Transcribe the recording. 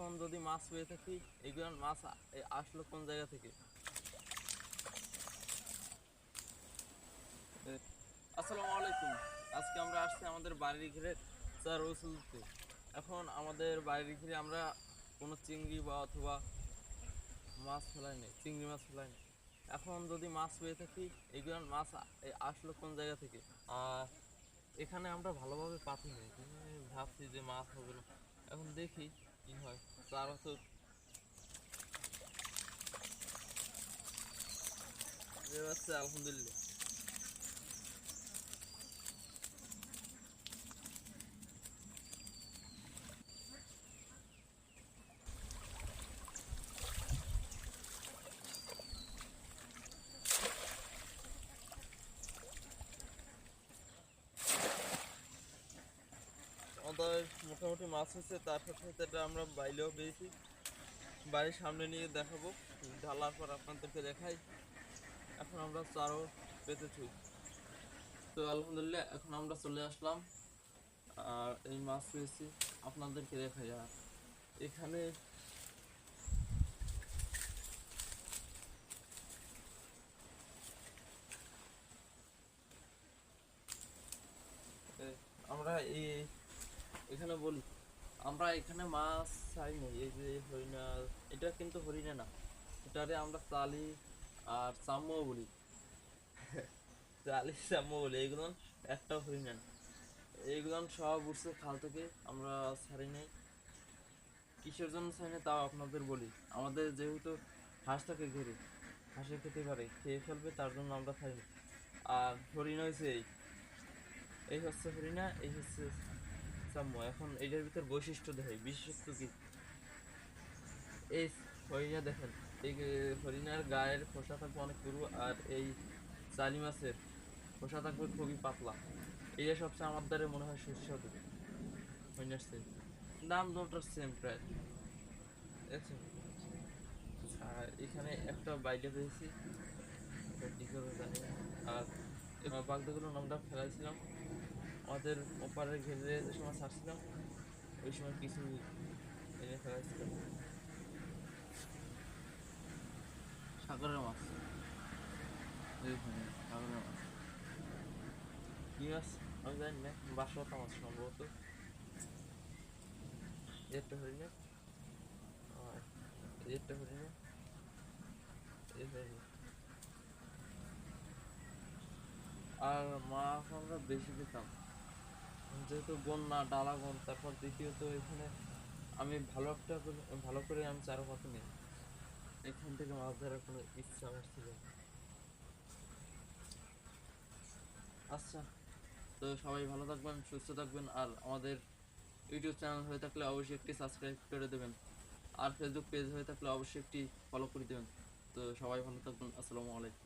এখন যদি মাছ পেয়ে থাকি, এগুলো মাছ আসলো কোন জায়গা থেকে? আসসালামু আলাইকুম। আজকে আমরা আসছি আমাদের বাড়ির ঘিরে চার রসুলতে। এখন আমাদের বাড়ির ঘিরে আমরা কোনো চিংড়ি বা অথবা মাছ ফেলাই নেই, চিংড়ি মাছ ফেলাই নেই। এখন যদি মাছ পেয়ে থাকি, এগুলো মাছ আসলো কোন জায়গা থেকে? আর এখানে আমরা ভালোভাবে পাতি নেই, ভাবছি যে মাছ হবে না। এখন দেখি কি হয়। চার তো যাচ্ছে আলহামদুলিল্লাহ। আমাদের মোটামুটি মাছ হচ্ছে, তার সাথে সাথে এটা আমরা বাইলেও পেয়েছি। বাড়ির সামনে নিয়ে দেখাবো, ঢালার পর আপনাদেরকে দেখাই। এখন আমরা চারও পেতেছি। তো আলহামদুলিল্লাহ এখন আমরা চলে আসলাম, আর এই মাছ পেয়েছি, আপনাদেরকে দেখাই। আর এখানে এ, আমরা এখানে বলি, আমরা এখানে মাছ চাই না। এই যে হরিণা, এটা কিন্তু হরিণা না, এটারে আমরা চালি আর চাম্মও বলি। চালি চাম্মও বলি, এগুলো একটাও হরিণা না। এইগুলো সব উঠছে খাল থেকে, আমরা ছাড়ি নাই। কিসের জন্য চাই না তাও আপনাদের বলি। আমাদের যেহেতু হাঁসটাকে ঘিরে, হাঁসে খেতে পারে, খেয়ে ফেলবে, তার জন্য আমরা খাই না। আর হরিণ হয়েছে এই এই হচ্ছে হরিণা, এই হচ্ছে সাম্য। এখন এইটার ভিতর বৈশিষ্ট্য দেখাই, বিশেষত্ব কি? এই হরিণা দেখেন, এই হরিণার গায়ের খোসা থাকবে অনেক পুরু, আর এই চালি মাছের খোসা থাকবে খুবই পাতলা। এই সবচেয়ে আমার দ্বারা মনে হয় সুস্বাদু হরিণার সেম। দাম দুটোর সেম প্রায়, দেখছেন। আর এখানে একটা বাইলে পেয়েছি, এটা কি করে জানি না। আর বাগদাগুলো আমরা ফেলাইছিলাম আমাদের ওপারের ঘেরে, যে সময় ছাড়ছিলাম ওই সময় কিছু এনে ফেলাইছিলাম। সাগরের মাছ, দেখুন, সাগরের মাছ কি মাছ আমি জানি না, বাসা মাছ সম্ভবত। একটা হরিণা, আর একটা হরিণা, এই হরিণা। আর মাছ আমরা বেশি পেতাম, যেহেতু বন্যা ডালাগন। তারপর দ্বিতীয়ত এখানে আমি ভালো করে আমি চারো পাতে নেই, এখান থেকে মাছ ধরার কোনো ইচ্ছা আমার ছিল না। আচ্ছা, তো সবাই ভালো থাকবেন, সুস্থ থাকবেন। আর আমাদের ইউটিউব চ্যানেল হয়ে থাকলে অবশ্যই একটি সাবস্ক্রাইব করে দেবেন, আর ফেসবুক পেজ হয়ে থাকলে অবশ্যই একটি ফলো করে দেবেন। তো সবাই ভালো থাকবেন, আসসালামু আলাইকুম।